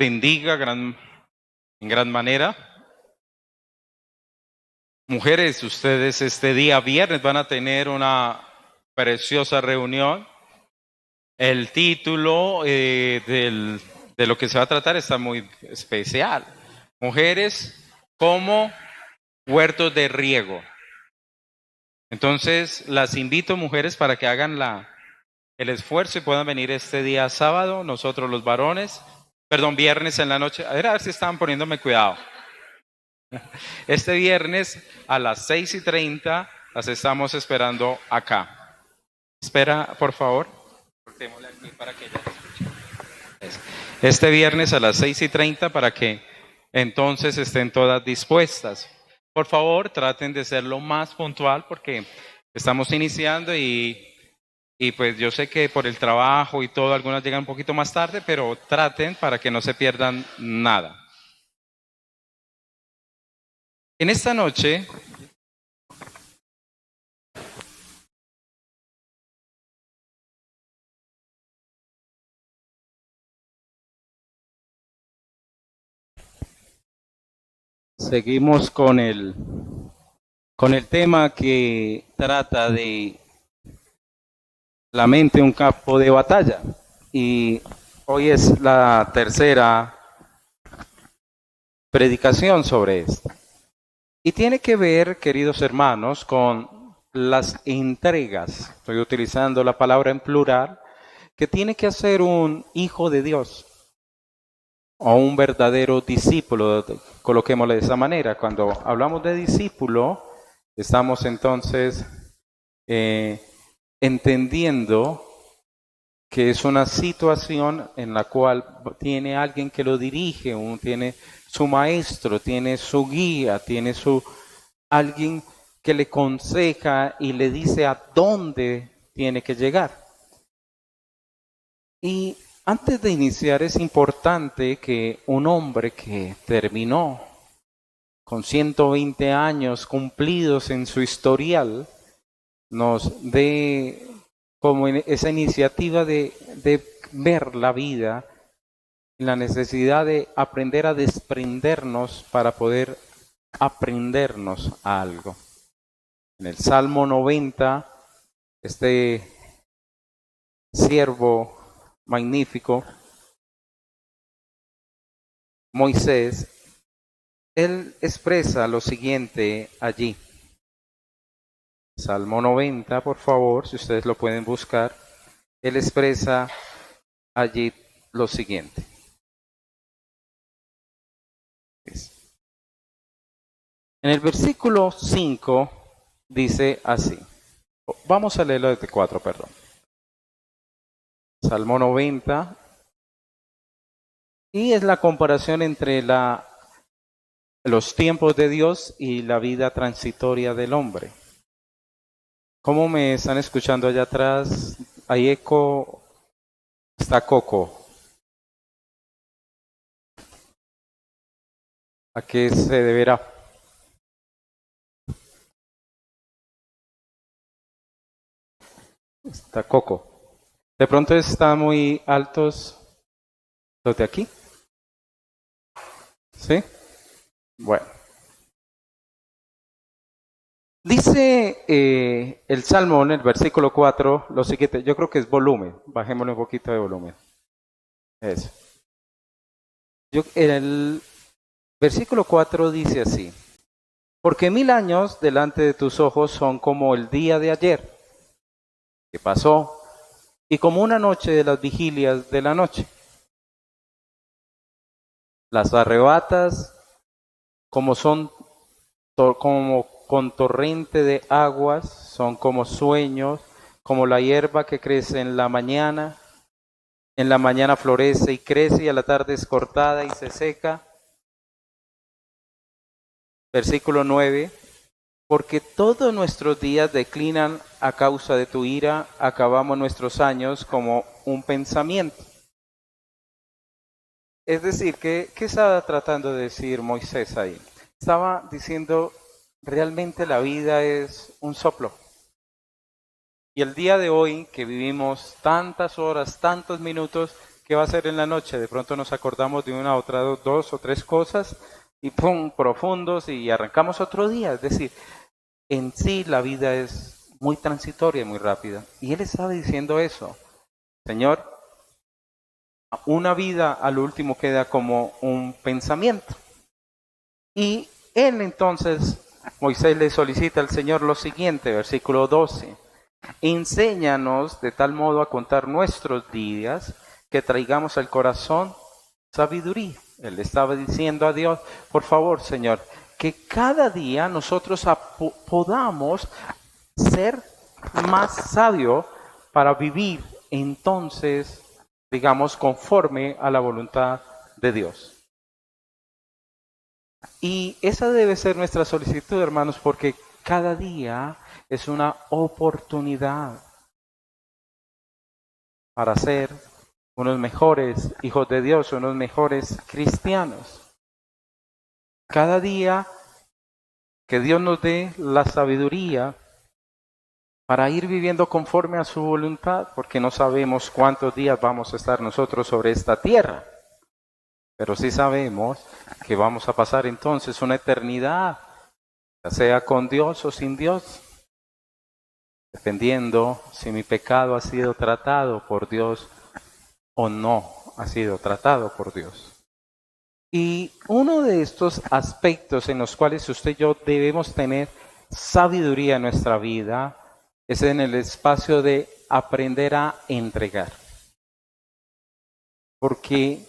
bendiga en gran manera. Mujeres, ustedes este día viernes van a tener una preciosa reunión. El título de lo que se va a tratar está muy especial. Mujeres como huertos de riego. Entonces, las invito, mujeres, para que hagan el esfuerzo y puedan venir este día sábado. Nosotros los varones, viernes en la noche. A ver si estaban poniéndome cuidado. Este viernes a las 6:30 las estamos esperando acá. Espera, por favor. Cortémosle aquí para que ella escuche. Este viernes a las 6:30 para que entonces estén todas dispuestas. Por favor, traten de ser lo más puntual porque estamos iniciando y pues yo sé que por el trabajo y todo, algunas llegan un poquito más tarde, pero traten para que no se pierdan nada. En esta noche seguimos con el tema que trata de la mente, un campo de batalla. Y hoy es la tercera predicación sobre esto. Y tiene que ver, queridos hermanos, con las entregas. Estoy utilizando la palabra en plural, que tiene que hacer un hijo de Dios o un verdadero discípulo, coloquémosle de esa manera. Cuando hablamos de discípulo, estamos entonces entendiendo que es una situación en la cual tiene alguien que lo dirige, tiene su maestro, tiene su guía, tiene alguien que le aconseja y le dice a dónde tiene que llegar. Y antes de iniciar es importante que un hombre que terminó con 120 años cumplidos en su historial nos dé como esa iniciativa de ver la vida, la necesidad de aprender a desprendernos para poder aprendernos algo. En el Salmo 90, este siervo magnífico, Moisés, él expresa lo siguiente allí. Salmo 90, por favor, si ustedes lo pueden buscar, él expresa allí lo siguiente. En el versículo 5 dice así. Vamos a leerlo desde 4, perdón. Salmo 90. Y es la comparación entre los tiempos de Dios y la vida transitoria del hombre. ¿Cómo me están escuchando allá atrás? ¿Hay eco? ¿Está Coco? ¿A qué se deberá? Está Coco. De pronto están muy altos los de aquí. ¿Sí? Bueno. Dice el Salmo en el versículo 4 lo siguiente. Yo creo que es volumen. Bajémosle un poquito de volumen. Eso. El versículo 4 dice así. Porque 1000 años delante de tus ojos son como el día de ayer, que pasó, y como una noche de las vigilias de la noche. Las arrebatas como con torrente de aguas, son como sueños, como la hierba que crece en la mañana florece y crece y a la tarde es cortada y se seca. Versículo 9, porque todos nuestros días declinan a causa de tu ira, acabamos nuestros años como un pensamiento. Es decir, ¿qué estaba tratando de decir Moisés ahí? Estaba diciendo, realmente la vida es un soplo. Y el día de hoy, que vivimos tantas horas, tantos minutos, ¿qué va a hacer en la noche? De pronto nos acordamos de una, otra, dos o tres cosas y ¡pum! Profundos y arrancamos otro día. Es decir, en sí la vida es muy transitoria y muy rápida. Y él estaba diciendo eso. Señor, una vida al último queda como un pensamiento. Y él entonces, Moisés le solicita al Señor lo siguiente, versículo 12. Enséñanos de tal modo a contar nuestros días que traigamos al corazón sabiduría. Él le estaba diciendo a Dios, por favor, Señor, que cada día nosotros podamos ser más sabios para vivir entonces, digamos, conforme a la voluntad de Dios. Y esa debe ser nuestra solicitud, hermanos, porque cada día es una oportunidad para ser unos mejores hijos de Dios, unos mejores cristianos. Cada día que Dios nos dé la sabiduría para ir viviendo conforme a su voluntad, porque no sabemos cuántos días vamos a estar nosotros sobre esta tierra, pero sí sabemos que vamos a pasar entonces una eternidad, ya sea con Dios o sin Dios, dependiendo si mi pecado ha sido tratado por Dios o no ha sido tratado por Dios. Y uno de estos aspectos en los cuales usted y yo debemos tener sabiduría en nuestra vida es en el espacio de aprender a entregar. Porque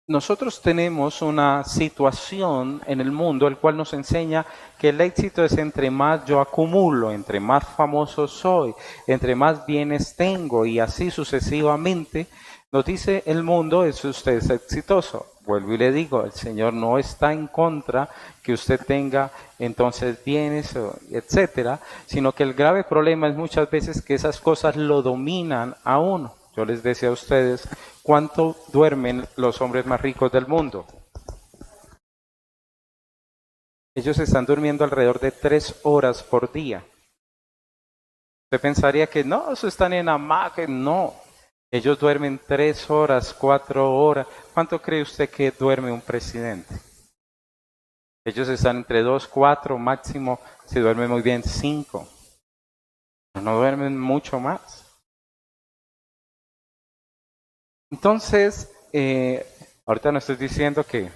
nosotros tenemos una situación en el mundo el cual nos enseña que el éxito es entre más yo acumulo, entre más famoso soy, entre más bienes tengo y así sucesivamente. Nos dice el mundo, es usted es exitoso. Vuelvo y le digo, el Señor no está en contra que usted tenga entonces bienes, etcétera, sino que el grave problema es muchas veces que esas cosas lo dominan a uno. Yo les decía a ustedes, ¿cuánto duermen los hombres más ricos del mundo? Ellos están durmiendo alrededor de 3 horas por día. Usted pensaría que no, eso están en hamaca. No, ellos duermen 3 horas, 4 horas. ¿Cuánto cree usted que duerme un presidente? Ellos están entre 2, 4, máximo, si duermen muy bien, 5. No duermen mucho más. Entonces, ahorita no estoy diciendo que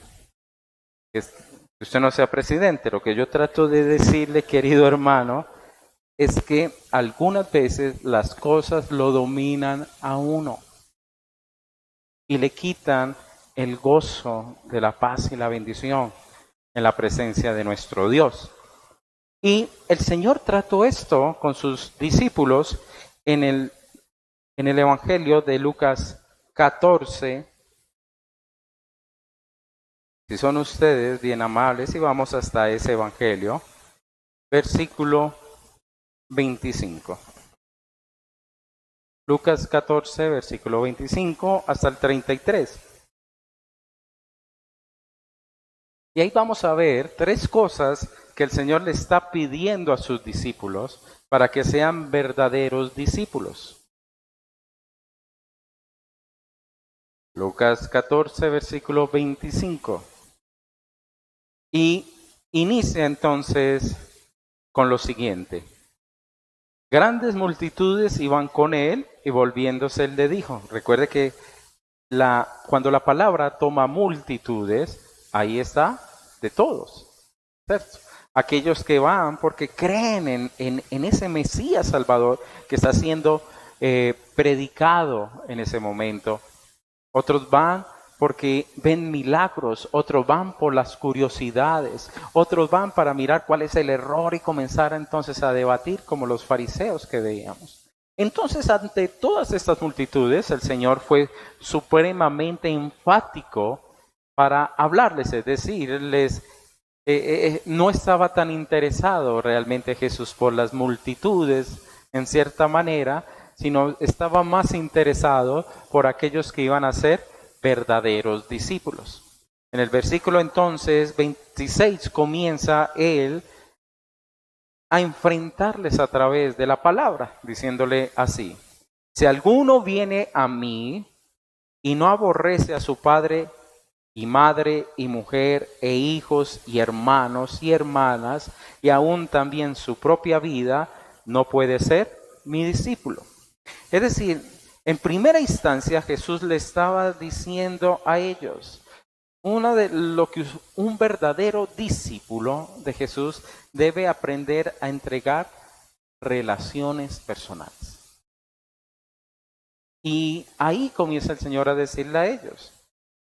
usted no sea presidente. Lo que yo trato de decirle, querido hermano, es que algunas veces las cosas lo dominan a uno y le quitan el gozo de la paz y la bendición en la presencia de nuestro Dios. Y el Señor trató esto con sus discípulos en el Evangelio de Lucas 14. Si son ustedes bien amables y vamos hasta ese Evangelio, versículo 25. Lucas 14, versículo 25 hasta el 33. Y ahí vamos a ver 3 cosas que el Señor le está pidiendo a sus discípulos para que sean verdaderos discípulos. Lucas 14, versículo 25. Y inicia entonces con lo siguiente. Grandes multitudes iban con él y volviéndose él le dijo. Recuerde que cuando la palabra toma multitudes, ahí está de todos, ¿cierto? Aquellos que van porque creen en ese Mesías Salvador que está siendo predicado en ese momento. Otros van porque ven milagros, otros van por las curiosidades, otros van para mirar cuál es el error y comenzar entonces a debatir como los fariseos que veíamos. Entonces, ante todas estas multitudes, el Señor fue supremamente enfático para hablarles, es decir, no estaba tan interesado realmente Jesús por las multitudes, en cierta manera, sino estaba más interesado por aquellos que iban a ser verdaderos discípulos. En el versículo entonces 26 comienza él a enfrentarles a través de la palabra, diciéndole así. Si alguno viene a mí y no aborrece a su padre y madre y mujer e hijos y hermanos y hermanas y aún también su propia vida, no puede ser mi discípulo. Es decir, en primera instancia Jesús le estaba diciendo a ellos, una de lo que un verdadero discípulo de Jesús debe aprender a entregar relaciones personales. Y ahí comienza el Señor a decirle a ellos,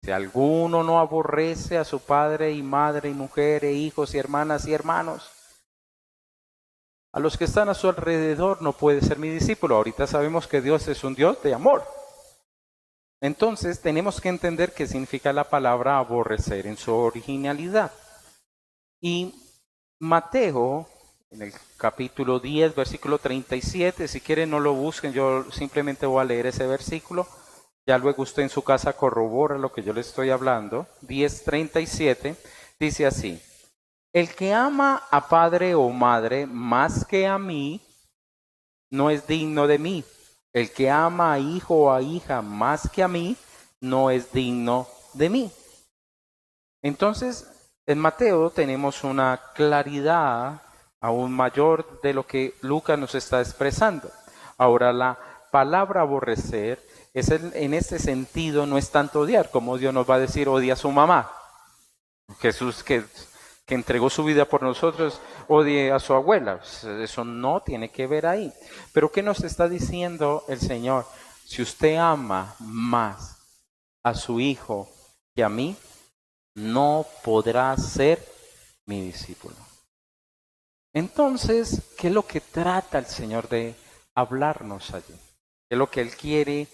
si alguno no aborrece a su padre y madre y mujer e hijos y hermanos, a los que están a su alrededor no puede ser mi discípulo. Ahorita sabemos que Dios es un Dios de amor. Entonces tenemos que entender qué significa la palabra aborrecer en su originalidad. Y Mateo, en el capítulo 10, versículo 37, si quieren no lo busquen, yo simplemente voy a leer ese versículo. Ya luego usted en su casa corrobora lo que yo le estoy hablando. 10:37 dice así: el que ama a padre o madre más que a mí, no es digno de mí. El que ama a hijo o a hija más que a mí, no es digno de mí. Entonces, en Mateo tenemos una claridad aún mayor de lo que Lucas nos está expresando. Ahora, la palabra aborrecer en este sentido no es tanto odiar, como Dios nos va a decir odia a su mamá. Jesús que entregó su vida por nosotros, odie a su abuela. Eso no tiene que ver ahí. Pero ¿qué nos está diciendo el Señor? Si usted ama más a su hijo que a mí, no podrá ser mi discípulo. Entonces, ¿qué es lo que trata el Señor de hablarnos allí? ¿Qué es lo que Él quiere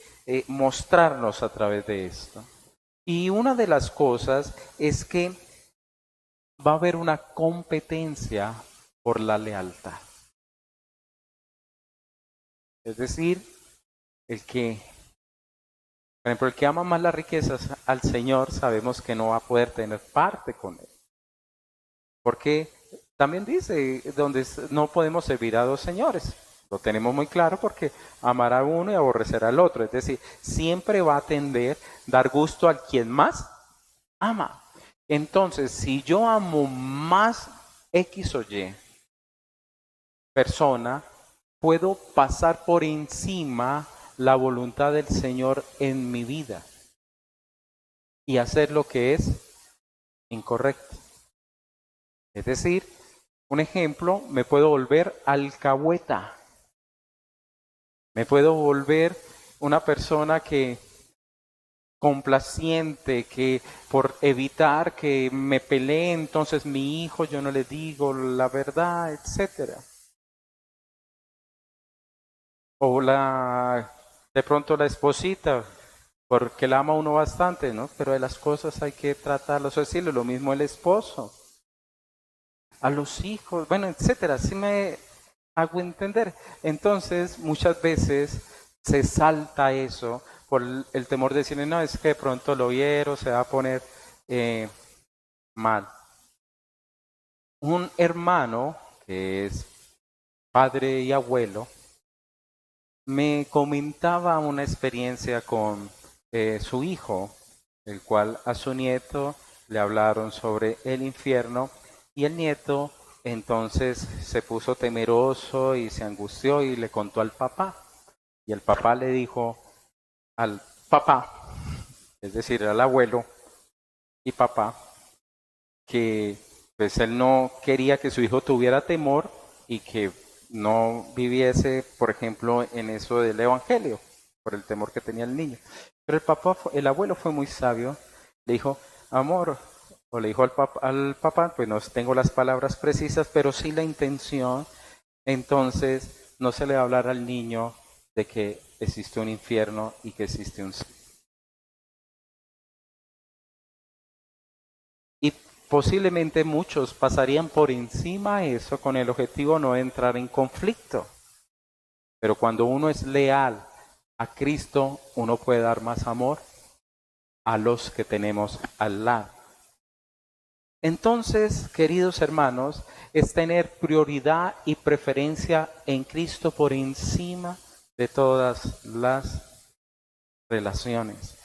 mostrarnos a través de esto? Y una de las cosas es que va a haber una competencia por la lealtad. Es decir, por ejemplo, el que ama más las riquezas al Señor, sabemos que no va a poder tener parte con Él. Porque también dice, donde no podemos servir a dos señores. Lo tenemos muy claro porque amar a uno y aborrecer al otro. Es decir, siempre va a tender a dar gusto al quien más ama. Entonces, si yo amo más X o Y persona, puedo pasar por encima la voluntad del Señor en mi vida y hacer lo que es incorrecto. Es decir, un ejemplo, me puedo volver alcahueta. Me puedo volver una persona que complaciente, que por evitar que me pelee, entonces mi hijo yo no le digo la verdad, etcétera. O de pronto la esposita, porque la ama uno bastante, ¿no? Pero de las cosas hay que tratarlas, o decirlo, lo mismo el esposo. A los hijos, bueno, etcétera, así me hago entender. Entonces, muchas veces se salta eso por el temor de decirle, no, es que de pronto lo oyeron, se va a poner mal. Un hermano que es padre y abuelo me comentaba una experiencia con su hijo, el cual a su nieto le hablaron sobre el infierno y el nieto entonces se puso temeroso y se angustió y le contó al papá. Y el papá le dijo al papá, es decir, al abuelo y papá, que pues él no quería que su hijo tuviera temor y que no viviese, por ejemplo, en eso del evangelio, por el temor que tenía el niño. Pero el abuelo fue muy sabio, le dijo, amor, o le dijo al papá, pues no tengo las palabras precisas, pero sí la intención, entonces no se le va a hablar al niño de que existe un infierno y que existe un cielo. Y posiblemente muchos pasarían por encima de eso con el objetivo no de entrar en conflicto. Pero cuando uno es leal a Cristo, uno puede dar más amor a los que tenemos al lado. Entonces, queridos hermanos, es tener prioridad y preferencia en Cristo por encima de todas las relaciones.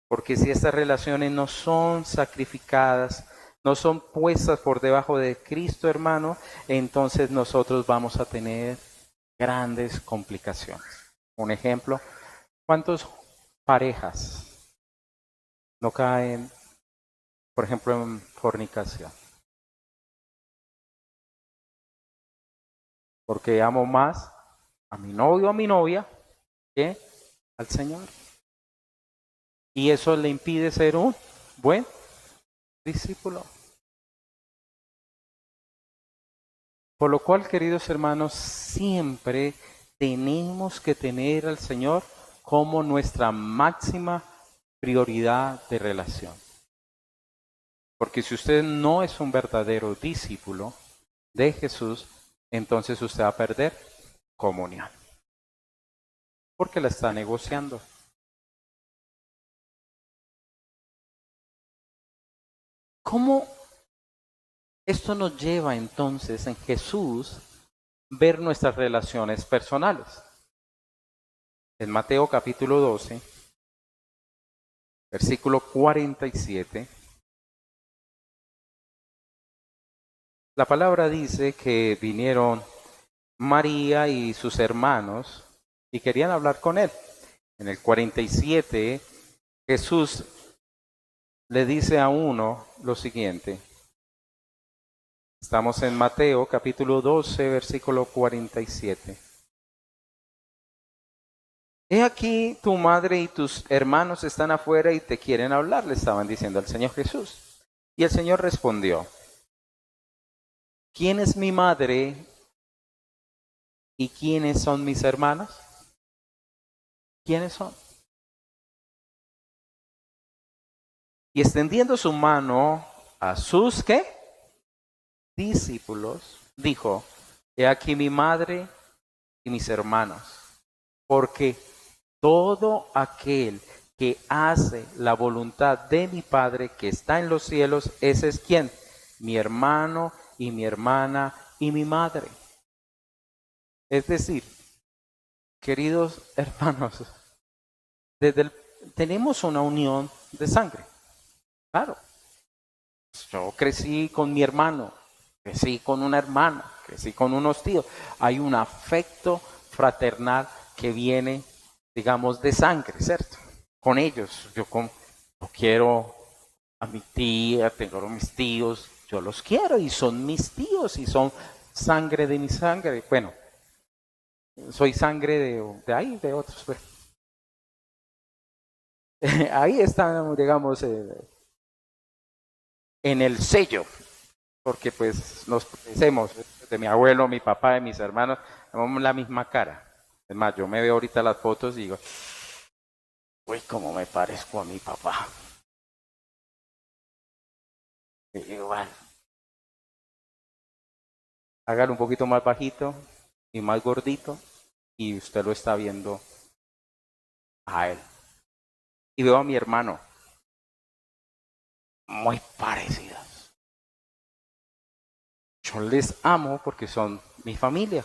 Porque si estas relaciones no son sacrificadas, no son puestas por debajo de Cristo, hermano, entonces nosotros vamos a tener grandes complicaciones. Un ejemplo, ¿cuántas parejas no caen, por ejemplo, en fornicación? Porque amo más a mi novio o a mi novia que al Señor. Y eso le impide ser un buen discípulo. Por lo cual, queridos hermanos, siempre tenemos que tener al Señor como nuestra máxima prioridad de relación. Porque si usted no es un verdadero discípulo de Jesús, entonces usted va a perder comunión. Porque la está negociando. ¿Cómo esto nos lleva entonces en Jesús ver nuestras relaciones personales? En Mateo capítulo 12, versículo 47, la palabra dice que vinieron María y sus hermanos y querían hablar con él. En el 47, Jesús le dice a uno lo siguiente. Estamos en Mateo capítulo 12, versículo 47. He aquí tu madre y tus hermanos están afuera y te quieren hablar, le estaban diciendo al Señor Jesús. Y el Señor respondió, ¿quién es mi madre y quiénes son mis hermanos? ¿Quiénes son? Y extendiendo su mano a sus, ¿qué? Discípulos, dijo, he aquí mi madre y mis hermanos, porque todo aquel que hace la voluntad de mi Padre que está en los cielos, ese es ¿quién? Mi hermano y mi hermana y mi madre. Es decir, queridos hermanos, tenemos una unión de sangre. Claro, yo crecí con mi hermano, crecí con una hermana, crecí con unos tíos. Hay un afecto fraternal que viene, digamos, de sangre, ¿cierto? Con ellos. Yo quiero a mi tía, tengo a mis tíos, yo los quiero y son mis tíos y son sangre de mi sangre. Bueno, soy sangre de ahí, de otros. Pero ahí están, digamos, en el sello, porque pues nos parecemos, de mi abuelo, mi papá, de mis hermanos, tenemos la misma cara. Es más, yo me veo ahorita las fotos y digo, uy, cómo me parezco a mi papá. Igual. Hágalo un poquito más bajito y más gordito y usted lo está viendo a él. Y veo a mi hermano, muy parecidos. Yo les amo porque son mi familia.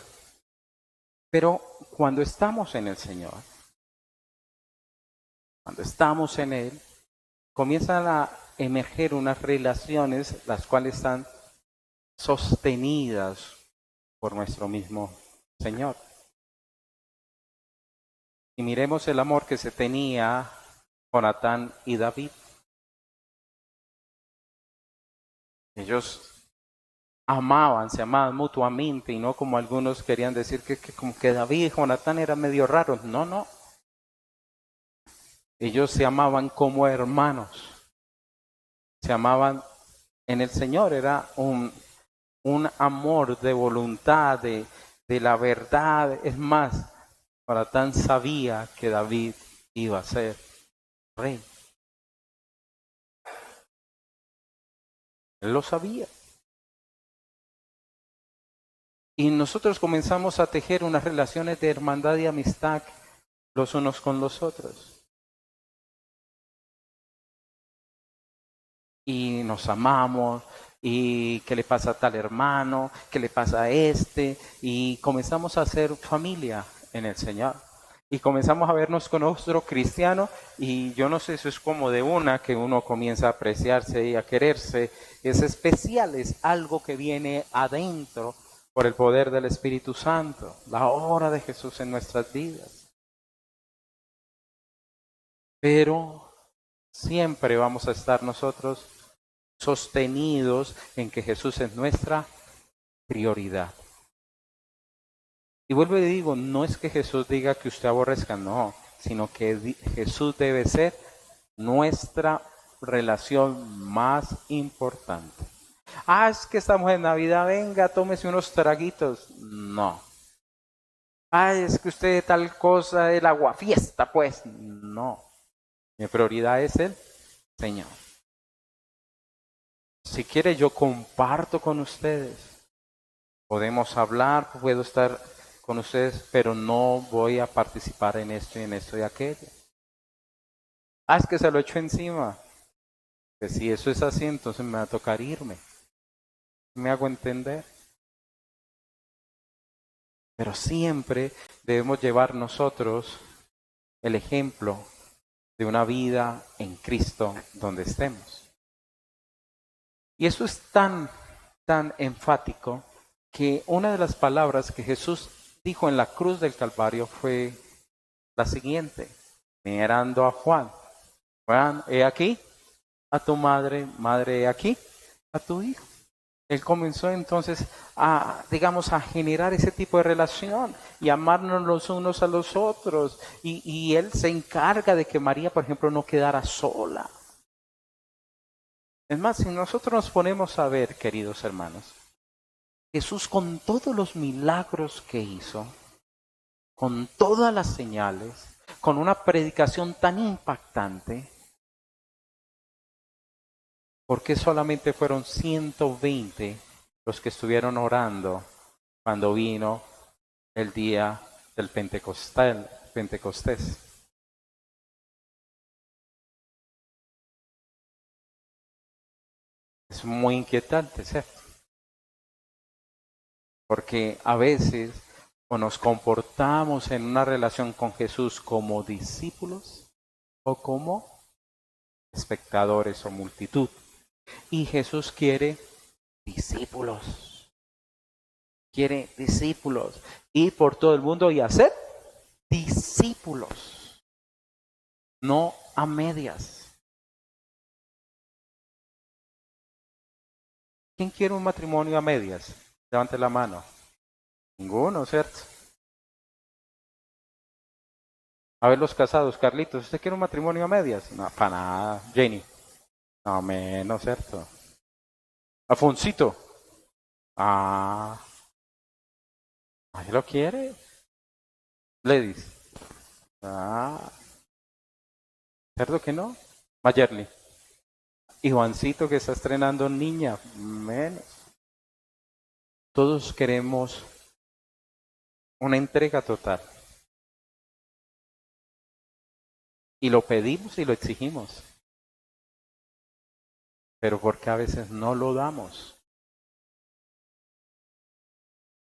Pero cuando estamos en el Señor, cuando estamos en Él, comienzan a emerger unas relaciones las cuales están sostenidas por nuestro mismo Señor. Y miremos el amor que se tenía Jonatán y David. Ellos se amaban mutuamente y no como algunos querían decir que como que David y Jonatán eran medio raros. No, no. Ellos se amaban como hermanos. Se amaban en el Señor. Era un amor de voluntad, de la verdad. Es más, Jonatán sabía que David iba a ser rey. Él lo sabía. Y nosotros comenzamos a tejer unas relaciones de hermandad y amistad los unos con los otros. Y nos amamos, y qué le pasa a tal hermano, qué le pasa a este, y comenzamos a hacer familia en el Señor. Y comenzamos a vernos con otro cristiano y yo no sé, eso es como de una que uno comienza a apreciarse y a quererse. Es especial, es algo que viene adentro por el poder del Espíritu Santo, la obra de Jesús en nuestras vidas. Pero siempre vamos a estar nosotros sostenidos en que Jesús es nuestra prioridad. Y vuelvo y digo, no es que Jesús diga que usted aborrezca, no, sino que Jesús debe ser nuestra relación más importante. Ah, es que estamos en Navidad, venga, tómese unos traguitos. No. Ah, es que usted tal cosa, el aguafiesta, pues. No. Mi prioridad es el Señor. Si quiere, yo comparto con ustedes. Podemos hablar, puedo estar con ustedes, pero no voy a participar en esto y en esto y aquello. Ah, es que se lo echo encima. Que si eso es así, entonces me va a tocar irme. ¿Me hago entender? Pero siempre debemos llevar nosotros el ejemplo de una vida en Cristo donde estemos. Y eso es tan enfático que una de las palabras que Jesús dijo en la cruz del Calvario fue la siguiente, mirando a Juan. Juan, he aquí a tu madre, madre, he aquí a tu hijo. Él comenzó entonces digamos, a generar ese tipo de relación y amarnos los unos a los otros. Y él se encarga de que María, por ejemplo, no quedara sola. Es más, si nosotros nos ponemos a ver, queridos hermanos, Jesús con todos los milagros que hizo, con todas las señales, con una predicación tan impactante, ¿por qué solamente fueron 120 los que estuvieron orando cuando vino el día del Pentecostés? Es muy inquietante, ¿cierto? Porque a veces o nos comportamos en una relación con Jesús como discípulos o como espectadores o multitud. Y Jesús quiere discípulos. Quiere discípulos. Ir por todo el mundo y hacer discípulos. No a medias. ¿Quién quiere un matrimonio a medias? Levante la mano. Ninguno, ¿cierto? A ver los casados, Carlitos, ¿usted quiere un matrimonio a medias? No, para nada. Jenny. No, menos, ¿cierto? Afoncito. Ah, ¿ahí lo quiere? Ladies. Ah, ¿cierto que no? Mayerly. Y Juancito que está estrenando niña, menos. Todos queremos una entrega total. Y lo pedimos y lo exigimos. Pero porque a veces no lo damos.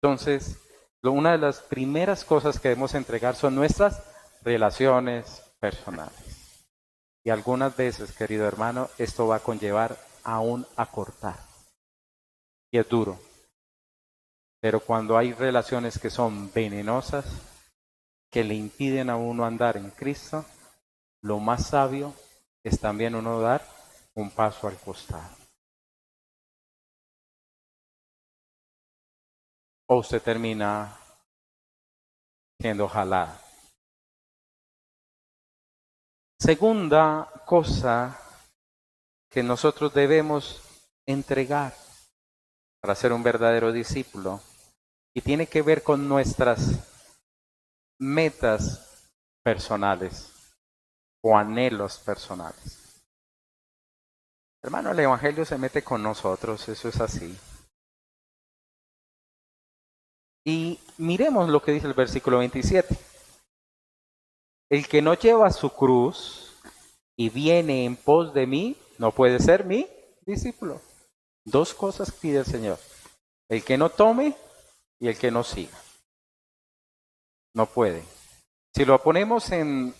Entonces, una de las primeras cosas que debemos entregar son nuestras relaciones personales. Y algunas veces, querido hermano, esto va a conllevar a un acortar. Y es duro. Pero cuando hay relaciones que son venenosas, que le impiden a uno andar en Cristo, lo más sabio es también uno dar un paso al costado. O usted termina siendo jalada. Segunda cosa que nosotros debemos entregar para ser un verdadero discípulo y tiene que ver con nuestras metas personales o anhelos personales. Hermano, el Evangelio se mete con nosotros, eso es así. Y miremos lo que dice el versículo 27. El que no lleva su cruz y viene en pos de mí, no puede ser mi discípulo. Dos cosas pide el Señor. El que no tome y el que no siga. No puede. Si lo ponemos en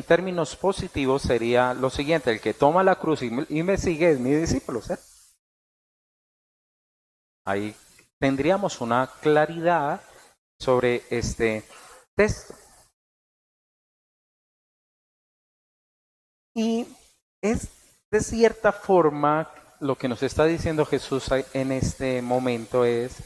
términos positivos, sería lo siguiente: el que toma la cruz y me sigue es mi discípulo, ¿sí? Ahí tendríamos una claridad sobre este texto. Y es de cierta forma lo que nos está diciendo Jesús en este momento es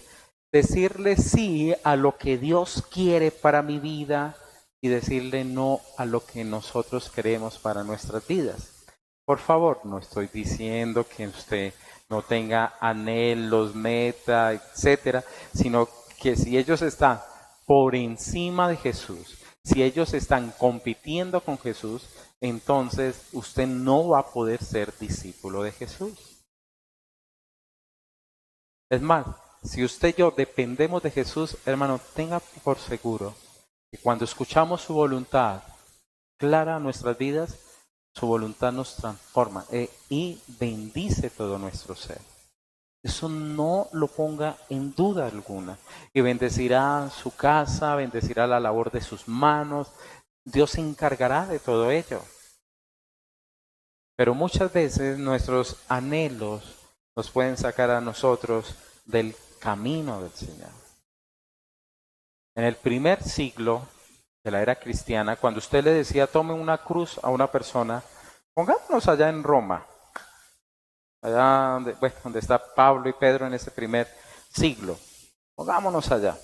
decirle sí a lo que Dios quiere para mi vida y decirle no a lo que nosotros queremos para nuestras vidas. Por favor, no estoy diciendo que usted no tenga anhelos, meta, etcétera, sino que si ellos están por encima de Jesús, si ellos están compitiendo con Jesús, entonces usted no va a poder ser discípulo de Jesús. Es más, si usted y yo dependemos de Jesús, hermano, tenga por seguro que cuando escuchamos su voluntad clara a nuestras vidas, su voluntad nos transforma y bendice todo nuestro ser. Eso no lo ponga en duda alguna. Y bendecirá su casa, bendecirá la labor de sus manos. Dios se encargará de todo ello. Pero muchas veces nuestros anhelos nos pueden sacar a nosotros del camino del Señor. En el primer siglo de la era cristiana, cuando usted le decía tome una cruz a una persona, pongámonos allá en Roma, allá donde está Pablo y Pedro en ese primer siglo, pongámonos allá.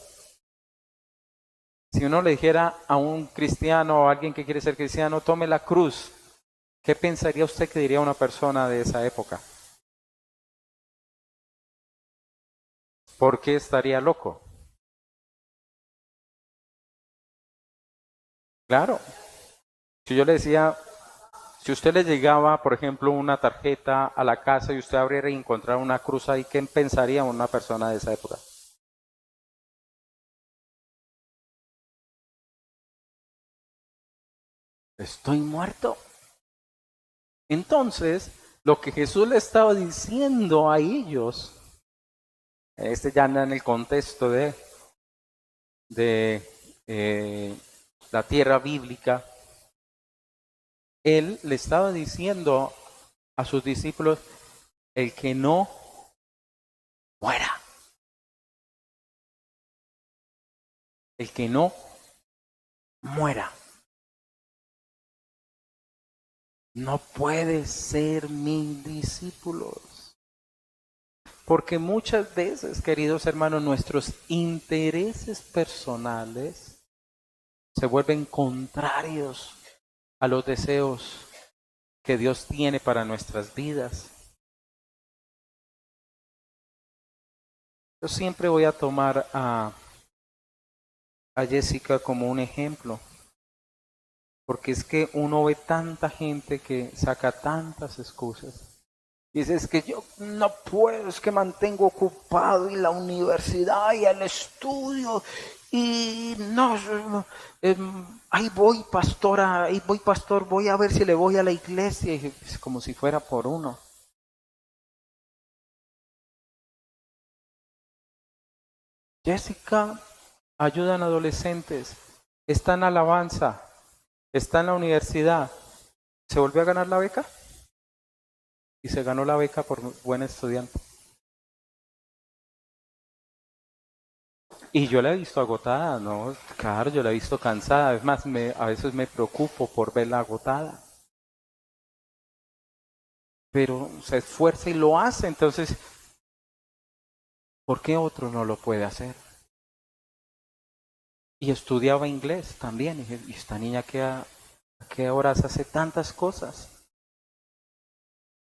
Si uno le dijera a un cristiano o a alguien que quiere ser cristiano, tome la cruz, ¿qué pensaría usted que diría una persona de esa época? ¿Por qué estaría loco? Claro, si yo le decía, si usted le llegaba, por ejemplo, una tarjeta a la casa y usted abriera y encontrara una cruz ahí, ¿qué pensaría una persona de esa época? Estoy muerto. Entonces, lo que Jesús le estaba diciendo a ellos, ya en el contexto de la tierra bíblica, él le estaba diciendo a sus discípulos, el que no muera, el que no muera, no puede ser mis discípulos. Porque muchas veces, queridos hermanos, nuestros intereses personales se vuelven contrarios a los deseos que Dios tiene para nuestras vidas. Yo siempre voy a tomar a Jessica como un ejemplo, porque es que uno ve tanta gente que saca tantas excusas. Dice, es que yo no puedo, es que mantengo ocupado y la universidad y el estudio y no, ahí voy pastora, ahí voy pastor, voy a ver si le voy a la iglesia, y es como si fuera por uno. Jessica ayuda en adolescentes, está en alabanza, está en la universidad, ¿se volvió a ganar la beca? Y se ganó la beca por buen estudiante. Y yo la he visto agotada, ¿no? Claro, yo la he visto cansada. Es más, a veces me preocupo por verla agotada. Pero se esfuerza y lo hace. Entonces, ¿por qué otro no lo puede hacer? Y estudiaba inglés también. Y esta niña ¿a qué horas hace tantas cosas?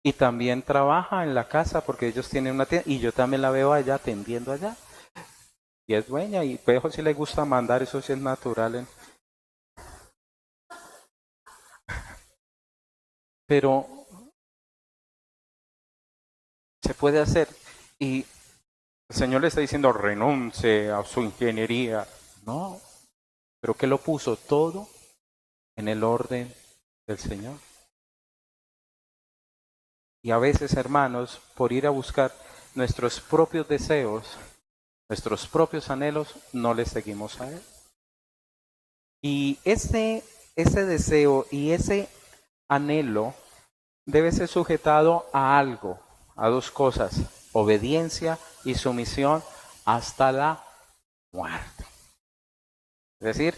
Y también trabaja en la casa porque ellos tienen una tienda. Y yo también la veo allá atendiendo allá. Y es dueña. Y Pejo sí le gusta mandar, eso sí es natural. Pero se puede hacer. Y el Señor le está diciendo, renuncie a su ingeniería. No, pero que lo puso todo en el orden del Señor. Y a veces, hermanos, por ir a buscar nuestros propios deseos, nuestros propios anhelos, no le seguimos a Él. Y ese deseo y ese anhelo debe ser sujetado a algo, a dos cosas: obediencia y sumisión hasta la muerte. Es decir,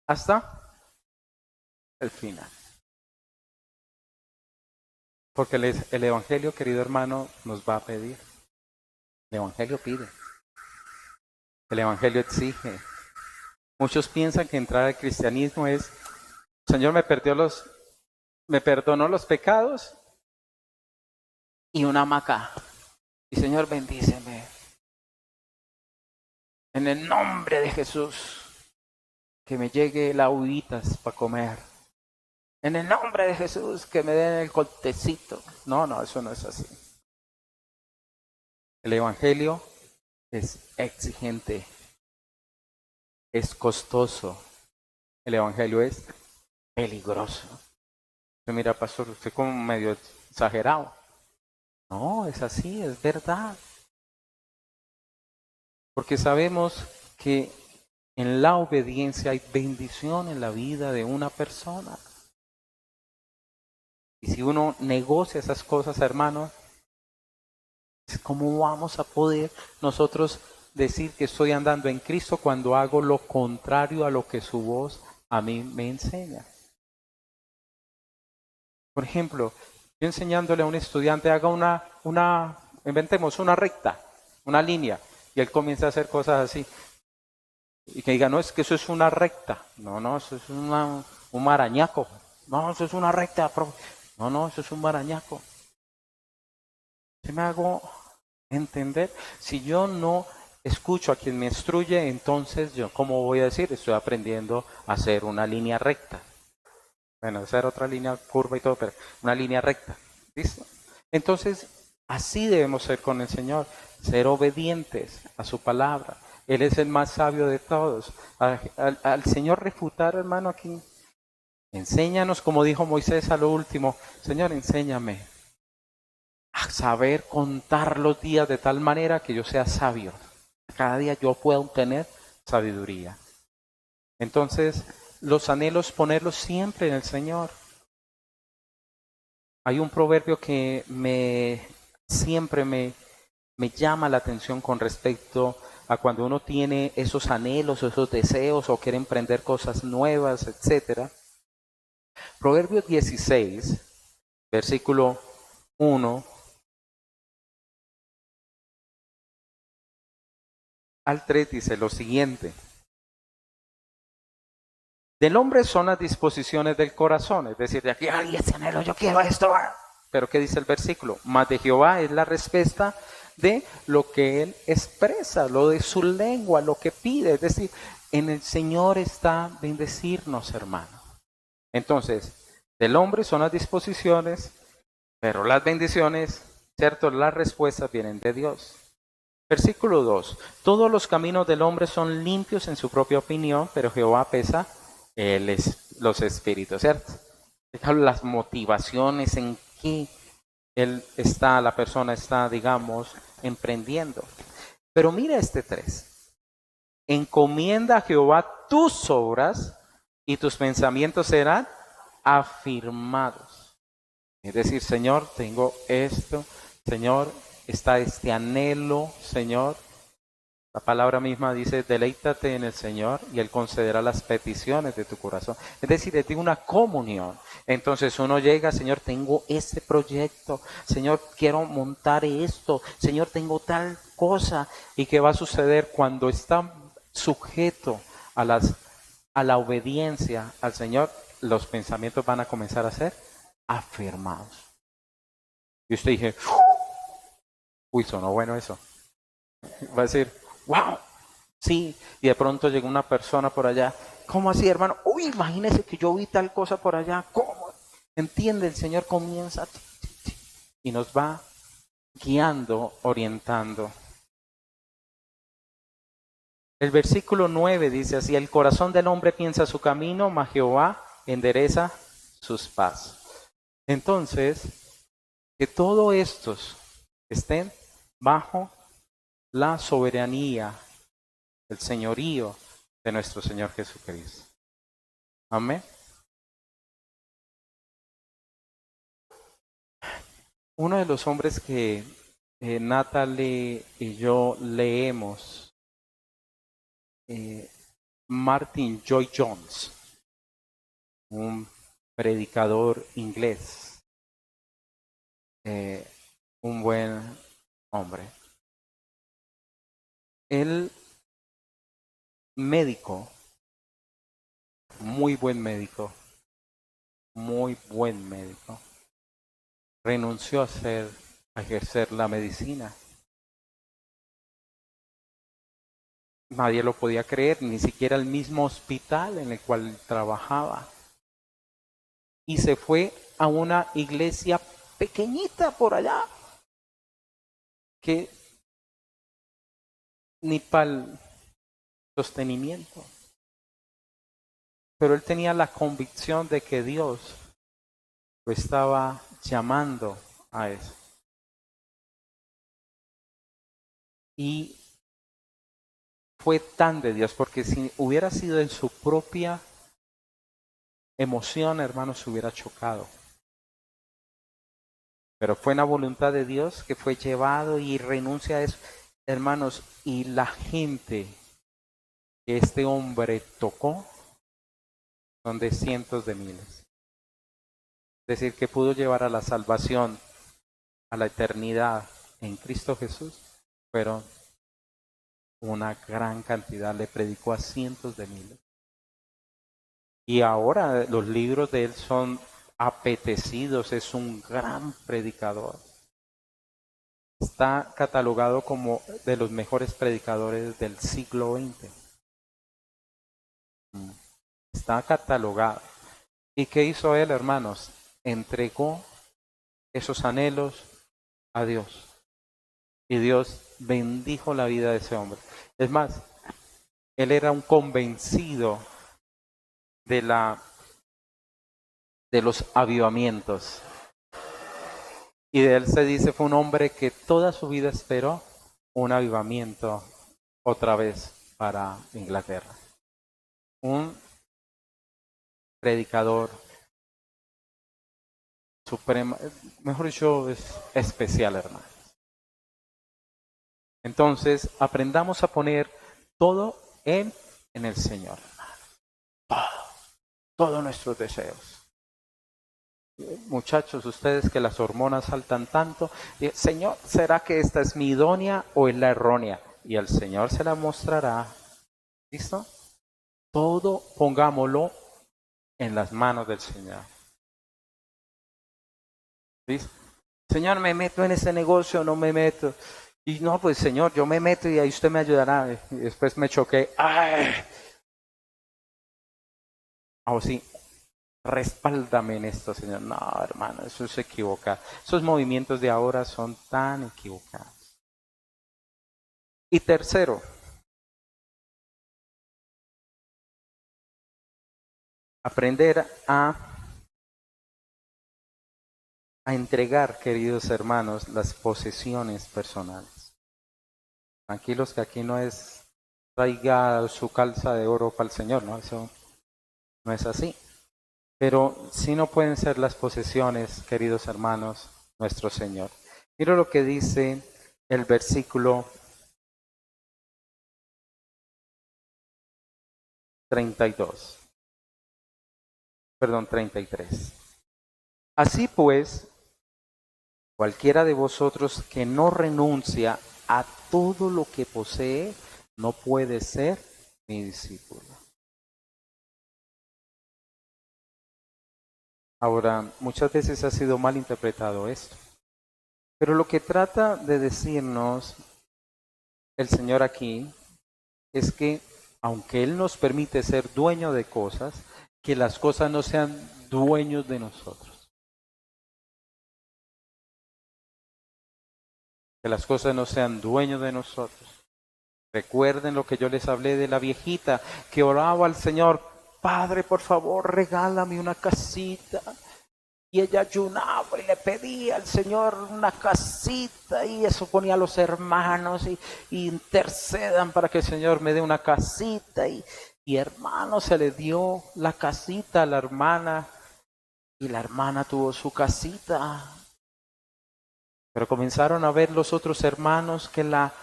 hasta el final. Porque el Evangelio, querido hermano, nos va a pedir. El Evangelio pide. El Evangelio exige. Muchos piensan que entrar al cristianismo es: Señor, me perdonó los pecados y una hamaca. Y Señor, bendíceme. En el nombre de Jesús, que me llegue la uvitas para comer. En el nombre de Jesús, que me den el cortecito. No, eso no es así. El Evangelio es exigente, es costoso. El Evangelio es peligroso. Mira, pastor, usted como medio exagerado. No, es así, es verdad. Porque sabemos que en la obediencia hay bendición en la vida de una persona. Y si uno negocia esas cosas, hermanos, ¿cómo vamos a poder nosotros decir que estoy andando en Cristo cuando hago lo contrario a lo que su voz a mí me enseña? Por ejemplo, yo enseñándole a un estudiante, haga inventemos una recta, una línea, y él comienza a hacer cosas así. Y que diga, no, es que eso es una recta. No, eso es un marañaco. No, eso es una recta. No, eso es un marañaco. ¿Sí me hago entender? Si yo no escucho a quien me instruye, entonces yo, ¿cómo voy a decir? Estoy aprendiendo a hacer una línea recta. Bueno, hacer otra línea curva y todo, pero una línea recta. ¿Listo? Entonces, así debemos ser con el Señor, ser obedientes a su palabra. Él es el más sabio de todos. Al Señor refutar, hermano, aquí, enséñanos, como dijo Moisés a lo último: Señor, enséñame a saber contar los días de tal manera que yo sea sabio. Cada día yo pueda obtener sabiduría. Entonces, los anhelos, ponerlos siempre en el Señor. Hay un proverbio que siempre me llama la atención con respecto a cuando uno tiene esos anhelos, esos deseos o quiere emprender cosas nuevas, etc. Proverbios 16, versículo 1 al 3 dice lo siguiente: del hombre son las disposiciones del corazón, es decir, de aquí, ay, ese anhelo, yo quiero esto. Pero ¿qué dice el versículo? Mas de Jehová es la respuesta de lo que él expresa, lo de su lengua, lo que pide. Es decir, en el Señor está bendecirnos, hermano. Entonces, del hombre son las disposiciones, pero las bendiciones, ¿cierto? Las respuestas vienen de Dios. Versículo 2. Todos los caminos del hombre son limpios en su propia opinión, pero Jehová pesa los espíritus, ¿cierto? Las motivaciones en que la persona está, digamos, emprendiendo. Pero mira este 3. Encomienda a Jehová tus obras y tus pensamientos serán afirmados. Es decir, Señor, tengo esto, Señor, está este anhelo, Señor. La palabra misma dice: deleítate en el Señor y Él concederá las peticiones de tu corazón. Es decir, es una comunión. Entonces uno llega: Señor, tengo este proyecto, Señor, quiero montar esto, Señor, tengo tal cosa. ¿Y qué va a suceder cuando está sujeto a la obediencia al Señor? Los pensamientos van a comenzar a ser afirmados. Y usted dije, uy, sonó bueno eso. Va a decir, wow, sí. Y de pronto llegó una persona por allá: ¿cómo así, hermano? Uy, imagínese que yo vi tal cosa por allá. ¿Cómo? ¿Entiende? El Señor comienza y nos va guiando, orientando. El versículo 9 dice así: el corazón del hombre piensa su camino, mas Jehová endereza sus pasos. Entonces, que todos estos estén bajo la soberanía, el señorío de nuestro Señor Jesucristo. Amén. Uno de los hombres que Natalie y yo leemos, Martin Lloyd-Jones, un predicador inglés, un buen hombre. El médico, muy buen médico, renunció a ejercer la medicina. Nadie lo podía creer, ni siquiera el mismo hospital en el cual trabajaba. Y se fue a una iglesia pequeñita por allá, que ni para el sostenimiento. Pero él tenía la convicción de que Dios lo estaba llamando a eso. Y fue tan de Dios, porque si hubiera sido en su propia emoción, hermanos, se hubiera chocado. Pero fue en la voluntad de Dios que fue llevado y renuncia a eso. Hermanos, y la gente que este hombre tocó son de cientos de miles. Es decir, que pudo llevar a la salvación, a la eternidad en Cristo Jesús, fueron una gran cantidad. Le predicó a cientos de miles. Y ahora los libros de él son apetecidos, es un gran predicador. Está catalogado como de los mejores predicadores del siglo XX. Está catalogado. ¿Y qué hizo él, hermanos? Entregó esos anhelos a Dios. Y Dios bendijo la vida de ese hombre. Es más, él era un convencido de los avivamientos. Y de él se dice, fue un hombre que toda su vida esperó un avivamiento otra vez para Inglaterra. Un predicador supremo, mejor dicho, es especial, hermano. Entonces, aprendamos a poner todo en el Señor, hermano. Todos nuestros deseos. Muchachos, ustedes que las hormonas saltan tanto, Señor, ¿será que esta es mi idónea o es la errónea? Y el Señor se la mostrará. ¿Listo? Todo pongámoslo en las manos del Señor. ¿Listo? Señor, ¿me meto en ese negocio o no me meto? Y no, pues Señor, yo me meto y ahí usted me ayudará. Y después me choqué. ¡Ay! Oh, sí. Respáldame en esto, Señor. No, hermano, eso es equivocar. Esos movimientos de ahora son tan equivocados. Y tercero, aprender a entregar, queridos hermanos, las posesiones personales. Tranquilos que aquí no es traiga su calza de oro para el Señor, ¿no? Eso no es así. Pero sí no pueden ser las posesiones, queridos hermanos, nuestro Señor. Mira lo que dice el versículo 33. Así pues, cualquiera de vosotros que no renuncia a todo lo que posee, no puede ser mi discípulo. Ahora, muchas veces ha sido mal interpretado esto. Pero lo que trata de decirnos el Señor aquí es que, aunque Él nos permite ser dueño de cosas, que las cosas no sean dueños de nosotros. Que las cosas no sean dueños de nosotros. Recuerden lo que yo les hablé de la viejita que oraba al Señor, Padre, por favor, regálame una casita. Y ella ayunaba y le pedía al Señor una casita y eso ponía a los hermanos y intercedan para que el Señor me dé una casita. Y Y hermano, se le dio la casita a la hermana y la hermana tuvo su casita. Pero comenzaron a ver los otros hermanos que la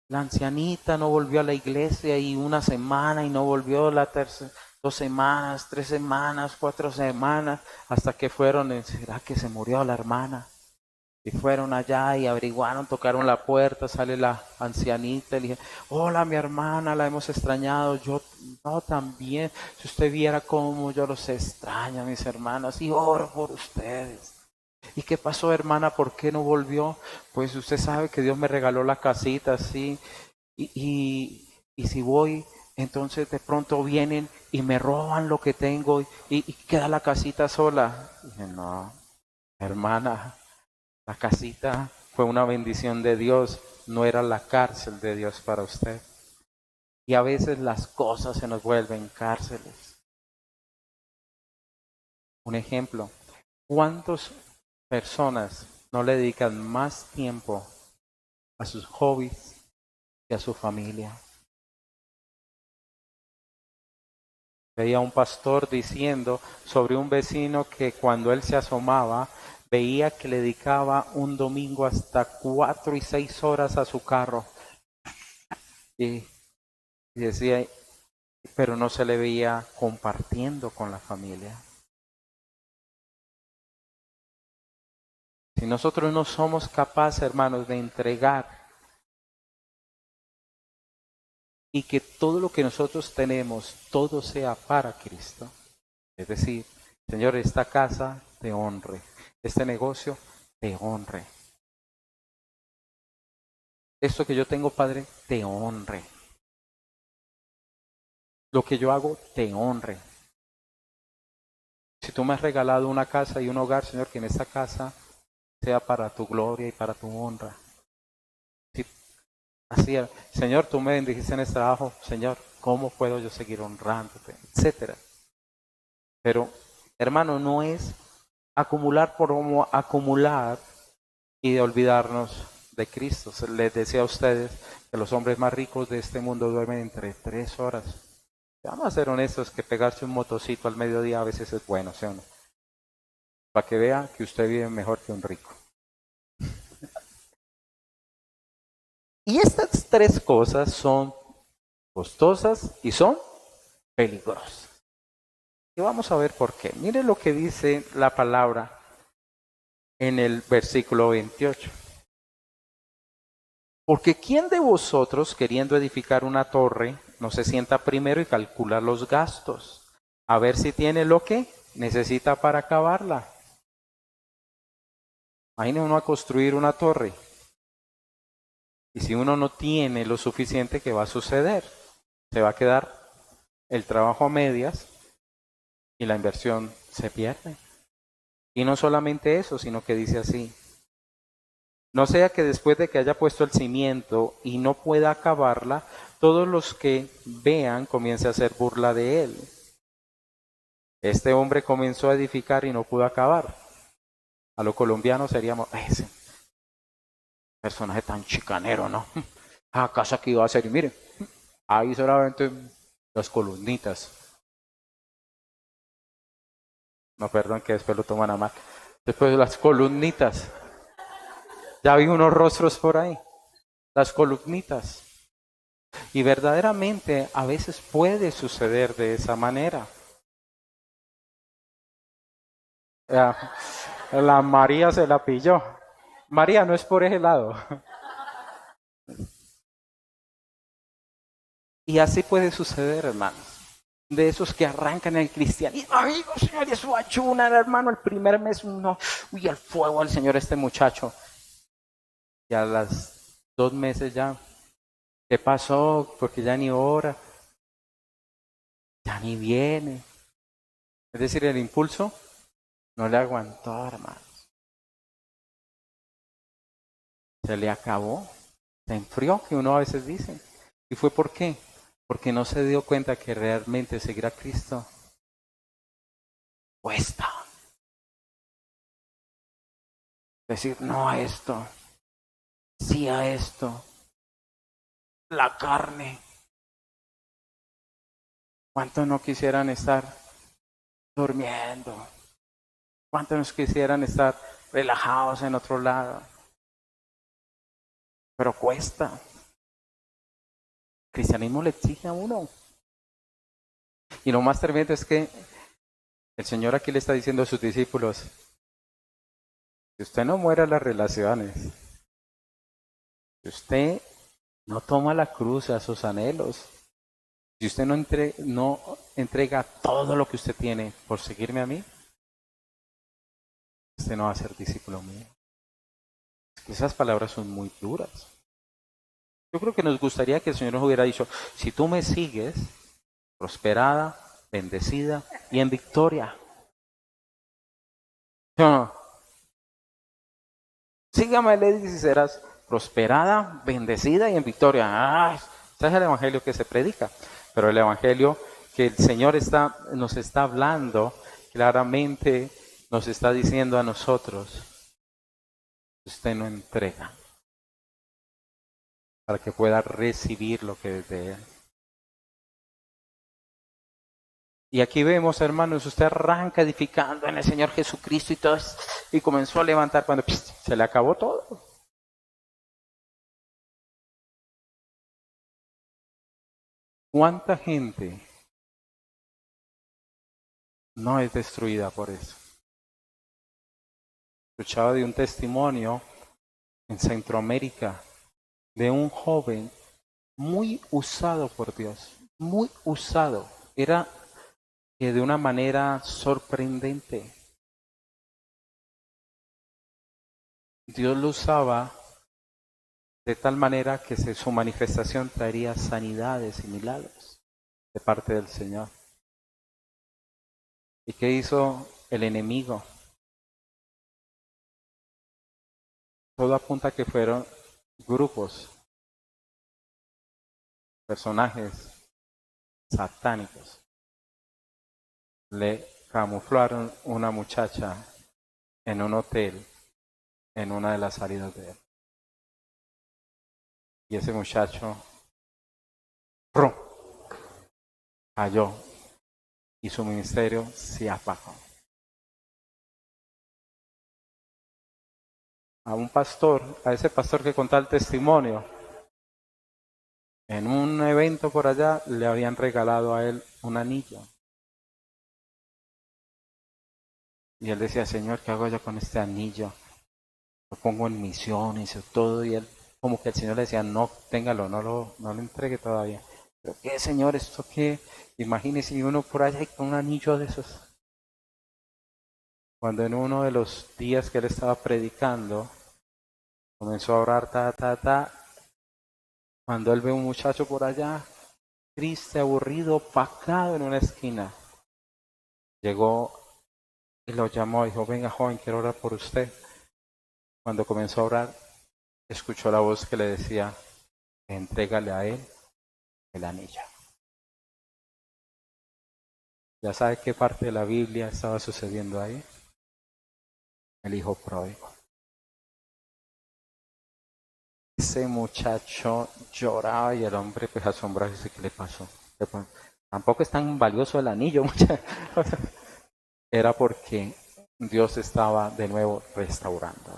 ancianita no volvió a la iglesia y una semana y no volvió la tercera, 2 semanas, 3 semanas, 4 semanas, hasta que fueron, ¿será que se murió la hermana? Y fueron allá y averiguaron, tocaron la puerta, sale la ancianita y le dije, hola mi hermana, la hemos extrañado, yo no también, si usted viera cómo yo los extraño, mis hermanas, y oro por ustedes. ¿Y qué pasó, hermana? ¿Por qué no volvió? Pues usted sabe que Dios me regaló la casita, así, y si voy, entonces de pronto vienen y me roban lo que tengo y queda la casita sola. Dije, no, hermana, la casita fue una bendición de Dios, no era la cárcel de Dios para usted. Y a veces las cosas se nos vuelven cárceles. Un ejemplo, ¿cuántas personas no le dedican más tiempo a sus hobbies que a su familia? Veía un pastor diciendo sobre un vecino que cuando él se asomaba, veía que le dedicaba un domingo hasta 4 y 6 horas a su carro. Y decía, pero no se le veía compartiendo con la familia. Si nosotros no somos capaces, hermanos, de entregar y que todo lo que nosotros tenemos, todo sea para Cristo. Es decir, Señor, esta casa te honre, este negocio te honre. Esto que yo tengo, Padre, te honre. Lo que yo hago, te honre. Si tú me has regalado una casa y un hogar, Señor, que en esta casa sea para tu gloria y para tu honra. Si así, Señor, tú me bendijiste en este trabajo, Señor, ¿cómo puedo yo seguir honrándote? Etcétera. Pero, hermano, no es acumular por acumular y de olvidarnos de Cristo. Les decía a ustedes que los hombres más ricos de este mundo duermen entre 3 horas. Vamos a ser honestos que pegarse un motocito al mediodía a veces es bueno, ¿sí o no? Para que vea que usted vive mejor que un rico. Y estas 3 cosas son costosas y son peligrosas. Y vamos a ver por qué. Mire lo que dice la palabra en el versículo 28. Porque ¿quién de vosotros, queriendo edificar una torre, no se sienta primero y calcula los gastos? A ver si tiene lo que necesita para acabarla. Imagine uno a construir una torre. Y si uno no tiene lo suficiente, ¿qué va a suceder? Se va a quedar el trabajo a medias y la inversión se pierde. Y no solamente eso, sino que dice así, no sea que después de que haya puesto el cimiento y no pueda acabarla, todos los que vean comiencen a hacer burla de él. Este hombre comenzó a edificar y no pudo acabar. A los colombianos seríamos, ese personaje tan chicanero, ¿no? A casa que iba a hacer, y miren, ahí solamente las columnitas. No, perdón, que después lo toman a mal. Después las columnitas. Ya vi unos rostros por ahí. Las columnitas. Y verdaderamente a veces puede suceder de esa manera. La María se la pilló. María, no es por ese lado. Y así puede suceder, hermanos. De esos que arrancan el cristianismo. Ay, Señor, eso ayuna, hermano, el primer mes, no. Uy, al fuego al Señor este muchacho. Y a las 2 meses ya. ¿Qué pasó? Porque ya ni ora. Ya ni viene. Es decir, el impulso no le aguantó, hermano. Se le acabó. Se enfrió, que uno a veces dice. ¿Y fue por qué? Porque no se dio cuenta que realmente seguir a Cristo cuesta. Decir no a esto, sí a esto, la carne. ¿Cuántos no quisieran estar durmiendo? ¿Cuántos no quisieran estar relajados en otro lado? Pero cuesta. El cristianismo le exige a uno. Y lo más tremendo es que el Señor aquí le está diciendo a sus discípulos, si usted no muere a las relaciones, si usted no toma la cruz a sus anhelos, si usted no entrega todo lo que usted tiene por seguirme a mí, usted no va a ser discípulo mío. Esas palabras son muy duras. Yo creo que nos gustaría que el Señor nos hubiera dicho, si tú me sigues, prosperada, bendecida y en victoria. No. Sígame, le dice, y serás prosperada, bendecida y en victoria. Ese es el evangelio que se predica. Pero el evangelio que el Señor nos está hablando, claramente nos está diciendo a nosotros, usted no entrega para que pueda recibir lo que es de Él. Y aquí vemos, hermanos, usted arranca edificando en el Señor Jesucristo y comenzó a levantar cuando se le acabó todo. ¿Cuánta gente no es destruida por eso? Escuchaba de un testimonio en Centroamérica de un joven muy usado por Dios, muy usado. Era de una manera sorprendente. Dios lo usaba de tal manera que su manifestación traería sanidades y milagros de parte del Señor. ¿Y qué hizo el enemigo? Todo apunta a que fueron grupos, personajes satánicos. Le camuflaron una muchacha en un hotel en una de las salidas de él. Y ese muchacho ¡prum!, cayó y su ministerio se apagó. A ese pastor que contaba el testimonio, en un evento por allá le habían regalado a él un anillo. Y él decía, Señor, ¿qué hago yo con este anillo? Lo pongo en misiones y todo. Y él, como que el Señor le decía, no, téngalo, no lo entregue todavía. ¿Pero qué, Señor? ¿Esto qué? Imagínese uno por allá con un anillo de esos. Cuando en uno de los días que él estaba predicando, comenzó a orar, cuando él ve a un muchacho por allá, triste, aburrido, opacado en una esquina, llegó y lo llamó y dijo, venga joven, quiero orar por usted. Cuando comenzó a orar, escuchó la voz que le decía, entrégale a él el anillo. ¿Ya sabe qué parte de la Biblia estaba sucediendo ahí? El hijo pródigo. Ese muchacho lloraba y el hombre pues asombrado dice, ¿qué le pasó? Tampoco es tan valioso el anillo. Era porque Dios estaba de nuevo restaurando.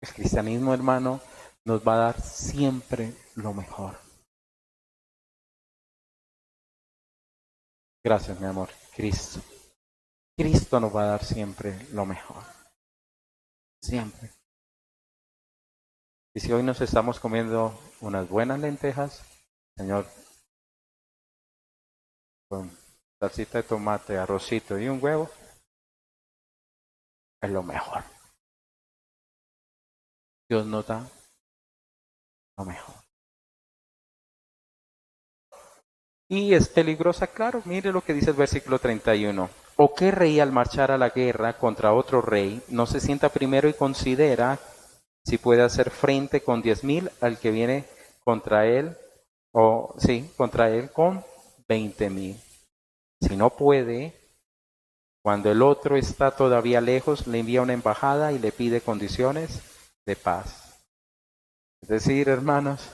El cristianismo, hermano, nos va a dar siempre lo mejor. Gracias, mi amor. Cristo. Cristo nos va a dar siempre lo mejor. Siempre. Y si hoy nos estamos comiendo unas buenas lentejas, Señor, con salsita de tomate, arrocito y un huevo, es lo mejor. Dios nos da lo mejor. Y es peligrosa, claro. Mire lo que dice el versículo 31. ¿O qué rey al marchar a la guerra contra otro rey no se sienta primero y considera si puede hacer frente con 10,000 al que viene contra él, contra él con 20,000? Si no puede, cuando el otro está todavía lejos, le envía una embajada y le pide condiciones de paz. Es decir, hermanos,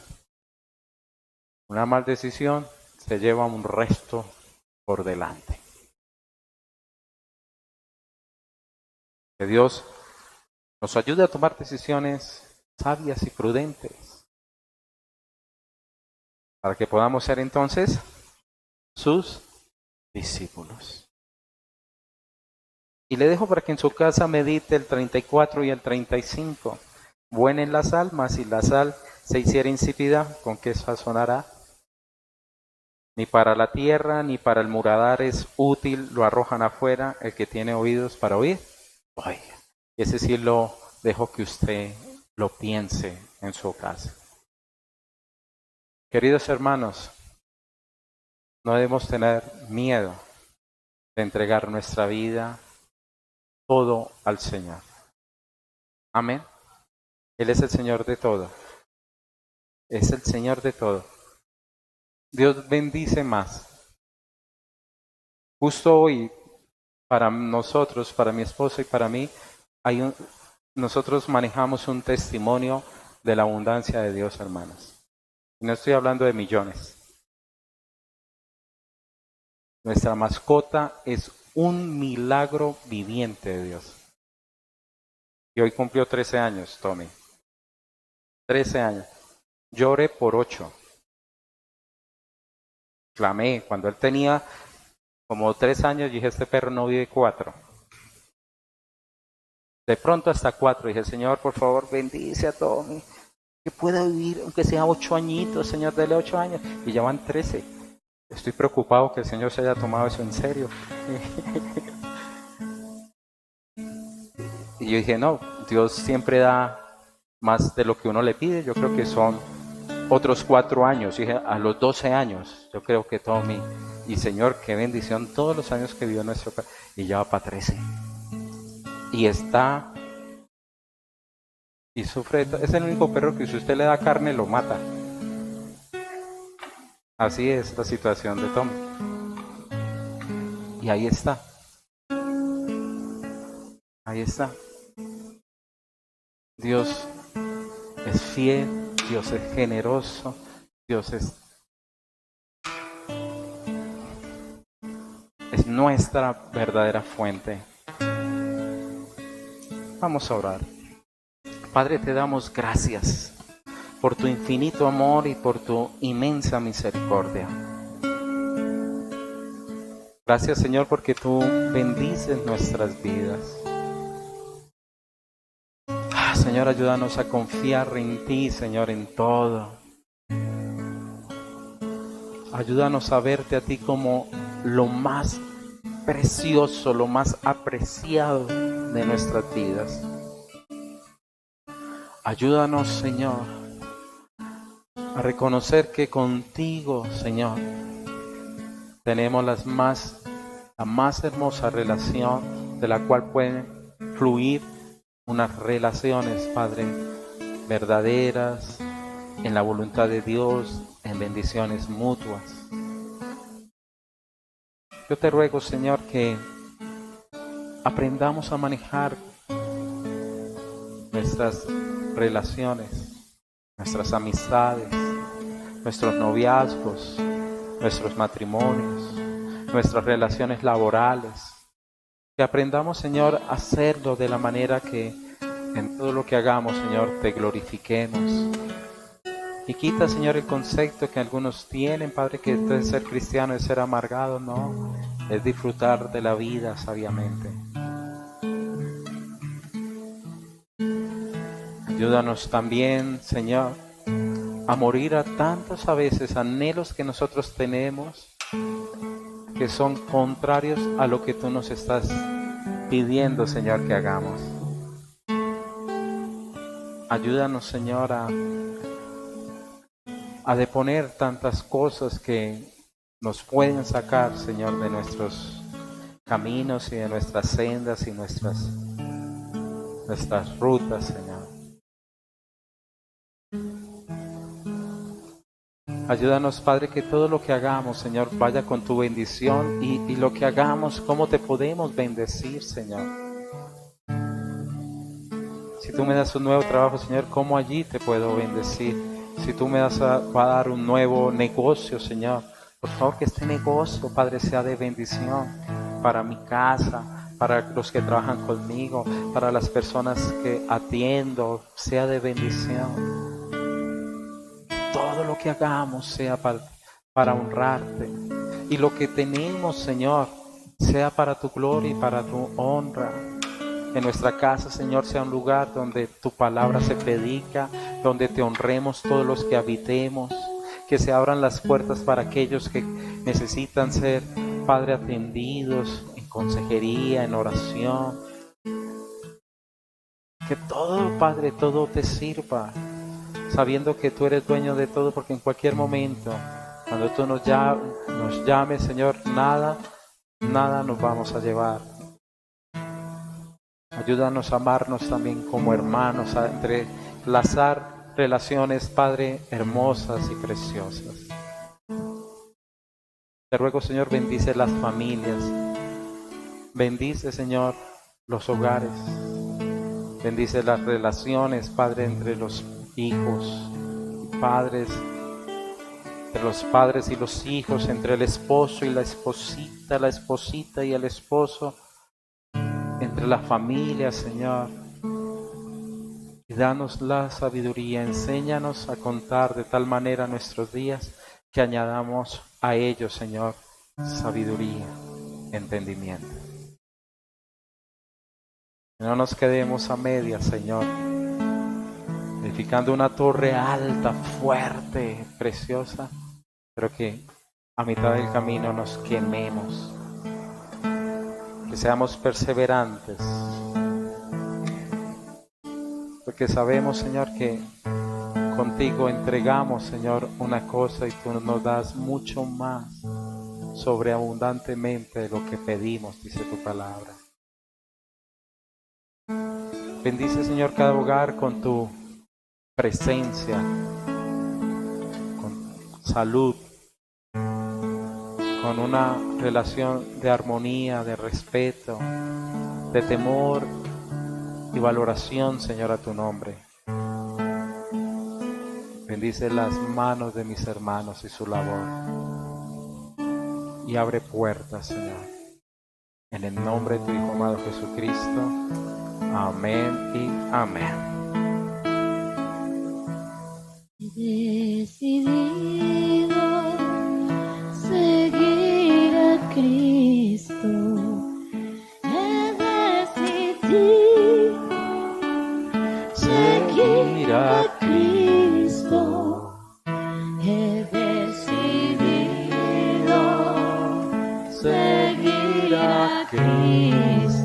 Una mal decisión se lleva un resto por delante. Que Dios nos ayude a tomar decisiones sabias y prudentes para que podamos ser entonces sus discípulos. Y le dejo para que en su casa medite el 34 y el 35. Buena en la sal, mas si la sal se hiciera insípida, ¿con qué sazonará? Ni para la tierra, ni para el muradar es útil, lo arrojan afuera. El que tiene oídos para oír, oiga. Ese sí lo dejo que usted lo piense en su casa. Queridos hermanos, no debemos tener miedo de entregar nuestra vida todo al Señor. Amén. Él es el Señor de todo. Es el Señor de todo. Dios bendice más. Justo hoy, para nosotros, para mi esposa y para mí, nosotros manejamos un testimonio de la abundancia de Dios, hermanos. Y no estoy hablando de millones. Nuestra mascota es un milagro viviente de Dios. Y hoy cumplió 13 años, Tommy. 13 años. Lloré por 8. Clamé. Cuando él tenía como 3 años, dije, este perro no vive 4. De pronto hasta 4. Dije, Señor, por favor, bendice a Tommy. Que pueda vivir, aunque sea 8 añitos, Señor, dele 8 años. Y ya van 13. Estoy preocupado que el Señor se haya tomado eso en serio. Y yo dije, no, Dios siempre da más de lo que uno le pide. Yo creo que son otros 4 años. Dije, a los 12 años, yo creo que Tommy, y Señor, qué bendición todos los años que vivió nuestro perro. Y ya va para 13. Y está, y sufre, es el único perro que si usted le da carne lo mata. Así es la situación de Tommy. Y ahí está. Ahí está. Dios es fiel, Dios es generoso, Dios es nuestra verdadera fuente. Vamos a orar. Padre, te damos gracias por tu infinito amor y por tu inmensa misericordia. Gracias, Señor, porque tú bendices nuestras vidas. Señor, ayúdanos a confiar en ti, Señor, en todo. Ayúdanos a verte a ti como lo más precioso, lo más apreciado de nuestras vidas. Ayúdanos, Señor, a reconocer que contigo, Señor, tenemos la más hermosa relación de la cual pueden fluir unas relaciones, Padre, verdaderas, en la voluntad de Dios, en bendiciones mutuas. Yo te ruego, Señor, que aprendamos a manejar nuestras relaciones, nuestras amistades, nuestros noviazgos, nuestros matrimonios, nuestras relaciones laborales. Que aprendamos, Señor, a hacerlo de la manera que en todo lo que hagamos, Señor, te glorifiquemos. Y quita, Señor, el concepto que algunos tienen, Padre, que de ser cristiano es ser amargado. No, es disfrutar de la vida sabiamente. Ayúdanos también, Señor, a morir a tantos a veces anhelos que nosotros tenemos que son contrarios a lo que tú nos estás pidiendo, Señor, que hagamos. Ayúdanos, Señor, a deponer tantas cosas que nos pueden sacar, Señor, de nuestros caminos y de nuestras sendas y nuestras rutas, Señor. Ayúdanos, Padre, que todo lo que hagamos, Señor, vaya con tu bendición y lo que hagamos, cómo te podemos bendecir, Señor. Si tú me das un nuevo trabajo, Señor, ¿cómo allí te puedo bendecir? Si tú me vas a dar un nuevo negocio, Señor, por favor que este negocio, Padre, sea de bendición para mi casa, para los que trabajan conmigo, para las personas que atiendo, sea de bendición. Todo lo que hagamos sea para honrarte. Y lo que tenemos, Señor, sea para tu gloria y para tu honra. En nuestra casa, Señor, sea un lugar donde tu palabra se predica, donde te honremos todos los que habitemos, que se abran las puertas para aquellos que necesitan ser, Padre, atendidos en consejería, en oración. Que todo, Padre, todo te sirva, sabiendo que tú eres dueño de todo, porque en cualquier momento, cuando tú nos llames, Señor, nada nos vamos a llevar. Ayúdanos a amarnos también como hermanos, a entrelazar relaciones, Padre, hermosas y preciosas. Te ruego, Señor, bendice las familias. Bendice, Señor, los hogares. Bendice las relaciones, Padre, entre los hijos, padres, entre los padres y los hijos, entre el esposo y la esposita y el esposo, entre la familia, Señor. Y danos la sabiduría, enséñanos a contar de tal manera nuestros días que añadamos a ellos, Señor, sabiduría, entendimiento. Que no nos quedemos a medias, Señor, edificando una torre alta, fuerte, preciosa, pero que a mitad del camino nos quememos. Que seamos perseverantes, porque sabemos, Señor, que contigo entregamos, Señor, una cosa y tú nos das mucho más, sobreabundantemente de lo que pedimos, dice tu palabra. Bendice, Señor, cada hogar con tu presencia, con salud, con una relación de armonía, de respeto, de temor y valoración, Señor, a tu nombre. Bendice las manos de mis hermanos y su labor. Y abre puertas, Señor. En el nombre de tu Hijo amado Jesucristo. Amén y amén. He decidido seguir a Cristo. He decidido seguir a Cristo. He decidido seguir a Cristo.